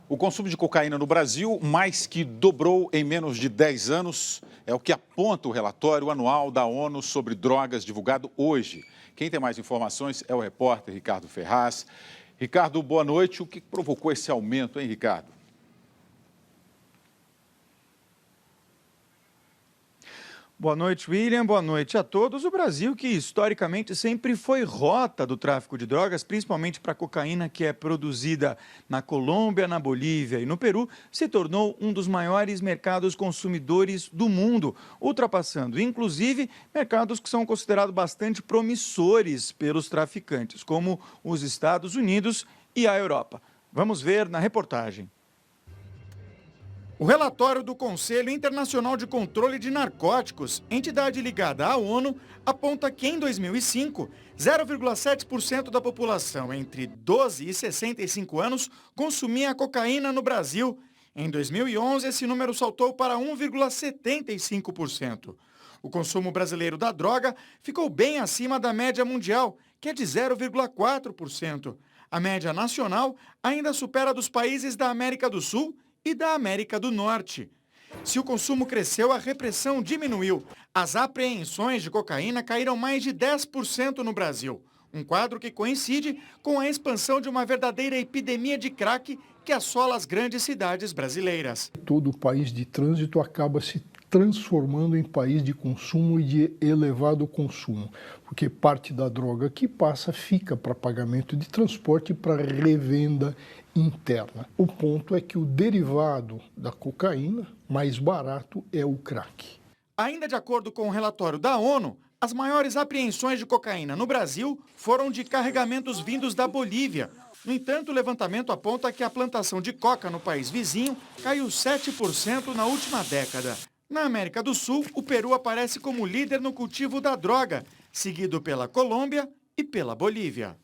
O consumo de cocaína no Brasil mais que dobrou em menos de 10 anos. É o que aponta o relatório anual da ONU sobre drogas divulgado hoje. Quem tem mais informações é o repórter Ricardo Ferraz. Ricardo, boa noite. O que provocou esse aumento, hein, Ricardo? Boa noite, William. Boa noite a todos. O Brasil, que historicamente sempre foi rota do tráfico de drogas, principalmente para a cocaína que é produzida na Colômbia, na Bolívia e no Peru, se tornou um dos maiores mercados consumidores do mundo, ultrapassando, inclusive, mercados que são considerados bastante promissores pelos traficantes, como os Estados Unidos e a Europa. Vamos ver na reportagem. O relatório do Conselho Internacional de Controle de Narcóticos, entidade ligada à ONU, aponta que em 2005, 0,7% da população entre 12 e 65 anos consumia cocaína no Brasil. Em 2011, esse número saltou para 1,75%. O consumo brasileiro da droga ficou bem acima da média mundial, que é de 0,4%. A média nacional ainda supera a dos países da América do Sul e da América do Norte. Se o consumo cresceu, a repressão diminuiu. As apreensões de cocaína caíram mais de 10% no Brasil. Um quadro que coincide com a expansão de uma verdadeira epidemia de crack que assola as grandes cidades brasileiras. Todo o país de trânsito acaba se transformando em país de consumo e de elevado consumo, porque parte da droga que passa fica para pagamento de transporte e para revenda interna. O ponto é que o derivado da cocaína mais barato é o crack. Ainda de acordo com o relatório da ONU, as maiores apreensões de cocaína no Brasil foram de carregamentos vindos da Bolívia. No entanto, o levantamento aponta que a plantação de coca no país vizinho caiu 7% na última década. Na América do Sul, o Peru aparece como líder no cultivo da droga, seguido pela Colômbia e pela Bolívia.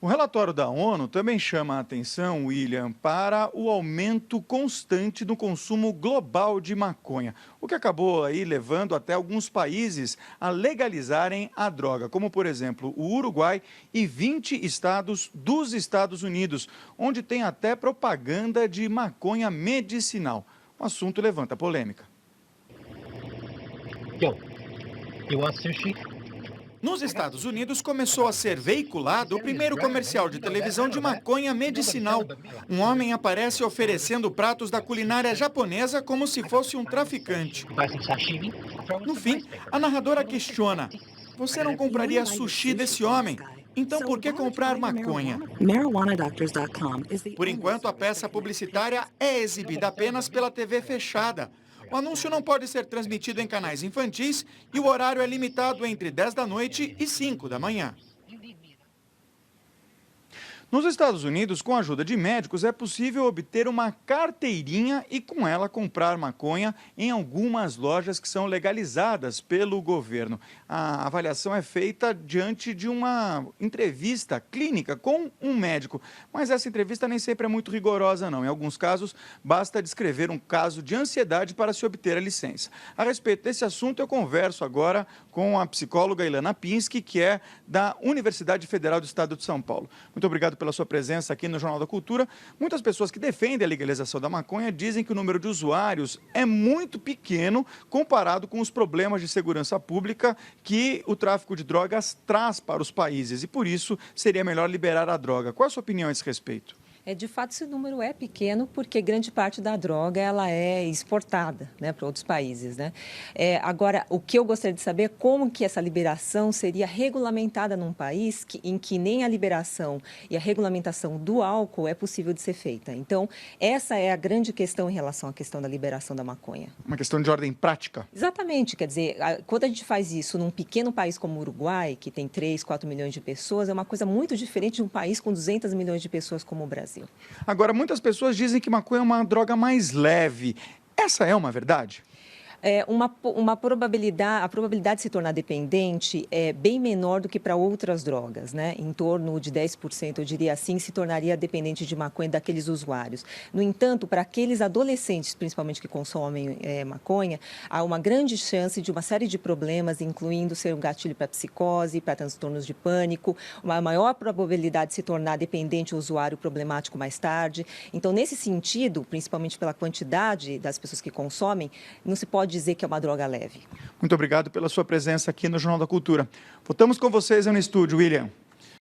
O relatório da ONU também chama a atenção, William, para o aumento constante do consumo global de maconha, o que acabou aí levando até alguns países a legalizarem a droga, como, por exemplo, o Uruguai e 20 estados dos Estados Unidos, onde tem até propaganda de maconha medicinal. O assunto levanta polêmica. Yo, you want sushi? Nos Estados Unidos, começou a ser veiculado o primeiro comercial de televisão de maconha medicinal. Um homem aparece oferecendo pratos da culinária japonesa como se fosse um traficante. No fim, a narradora questiona: você não compraria sushi desse homem? Então por que comprar maconha? Por enquanto, a peça publicitária é exibida apenas pela TV fechada. O anúncio não pode ser transmitido em canais infantis e o horário é limitado entre 10 da noite e 5 da manhã. Nos Estados Unidos, com a ajuda de médicos, é possível obter uma carteirinha e com ela comprar maconha em algumas lojas que são legalizadas pelo governo. A avaliação é feita diante de uma entrevista clínica com um médico, mas essa entrevista nem sempre é muito rigorosa, não. Em alguns casos, basta descrever um caso de ansiedade para se obter a licença. A respeito desse assunto, eu converso agora com a psicóloga Ilana Pinsky, que é da Universidade Federal do Estado de São Paulo. Muito obrigado pela sua presença aqui no Jornal da Cultura. Muitas pessoas que defendem a legalização da maconha dizem que o número de usuários é muito pequeno comparado com os problemas de segurança pública que o tráfico de drogas traz para os países e, por isso, seria melhor liberar a droga. Qual é a sua opinião a esse respeito? De fato, esse número é pequeno porque grande parte da droga ela é exportada, né, para outros países, né? Agora, o que eu gostaria de saber é como que essa liberação seria regulamentada num país em que nem a liberação e a regulamentação do álcool é possível de ser feita. Então, essa é a grande questão em relação à questão da liberação da maconha. Uma questão de ordem prática? Exatamente. Quer dizer, quando a gente faz isso num pequeno país como o Uruguai, que tem 3, 4 milhões de pessoas, é uma coisa muito diferente de um país com 200 milhões de pessoas como o Brasil. Agora, muitas pessoas dizem que maconha é uma droga mais leve. Essa é uma verdade? a probabilidade de se tornar dependente é bem menor do que para outras drogas, né? Em torno de 10%, eu diria assim, se tornaria dependente de maconha daqueles usuários. No entanto, para aqueles adolescentes, principalmente que consomem maconha, há uma grande chance de uma série de problemas, incluindo ser um gatilho para psicose, para transtornos de pânico, uma maior probabilidade de se tornar dependente ou usuário problemático mais tarde. Então, nesse sentido, principalmente pela quantidade das pessoas que consomem, não se pode dizer que é uma droga leve. Muito obrigado pela sua presença aqui no Jornal da Cultura. Voltamos com vocês no estúdio, William.